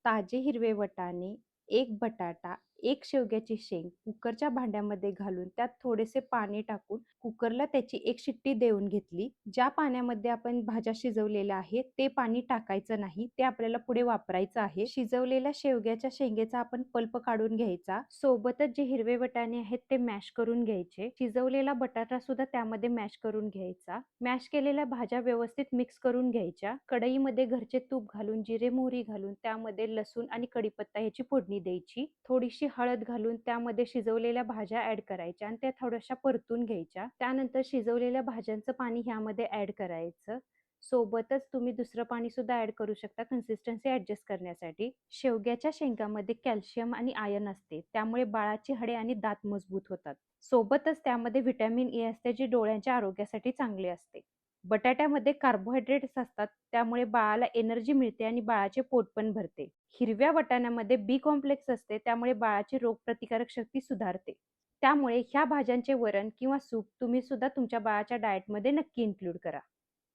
ताजे हिरवे वाटाणे, एक बटाटा, एक शेवग्याची शेंग कुकरच्या भांड्यामध्ये घालून त्यात थोडेसे पाणी टाकून कुकरला त्याची एक शिट्टी देऊन घेतली. ज्या पाण्यामध्ये आपण भाज्या शिजवलेल्या आहेत ते पाणी टाकायचं नाही. ते आपल्याला पुढे वापरायचं आहे. शिजवलेल्या शेवग्याच्या शेंगेचा आपण पल्प काढून घ्यायचा. सोबतच जे हिरवे वाटाणे आहेत ते मॅश करून घ्यायचे. शिजवलेला बटाटा सुद्धा त्यामध्ये मॅश करून घ्यायचा. मॅश केलेल्या भाज्या व्यवस्थित मिक्स करून घ्यायच्या. कढईमध्ये घरचे तूप घालून, जिरे मोहरी घालून त्यामध्ये लसूण आणि कढीपत्ता ह्याची फोडणी द्यायची. थोडीशी हळद घालून त्यामध्ये शिजवलेल्या भाज्या ऍड करायच्या आणि त्या थोड्याशा परतून घ्यायच्या. त्यानंतर शिजवलेल्या भाज्यांचं पाणी ह्यामध्ये ऍड करायचं. सोबतच तुम्ही दुसरं पाणी सुद्धा ऍड करू शकता कन्सिस्टन्सी ऍडजस्ट करण्यासाठी. शेवग्याच्या शेंगामध्ये कॅल्शियम आणि आयर्न असते, त्यामुळे बाळाची हाडे आणि दात मजबूत होतात. सोबतच त्यामध्ये व्हिटॅमिन ए असते, जे डोळ्यांच्या आरोग्यासाठी चांगले असते. बटाट्यामध्ये कार्बोहायड्रेट्स असतात, त्यामुळे बाळाला एनर्जी मिळते आणि बाळाचे पोट पण भरते. हिरव्या वाटाण्यामध्ये बी कॉम्प्लेक्स असते, त्यामुळे बाळाची रोगप्रतिकारक शक्ती सुधारते. त्यामुळे ह्या भाज्यांचे वरण किंवा सूप तुम्ही सुद्धा तुमच्या बाळाच्या डाएटमध्ये नक्की इन्क्लूड करा.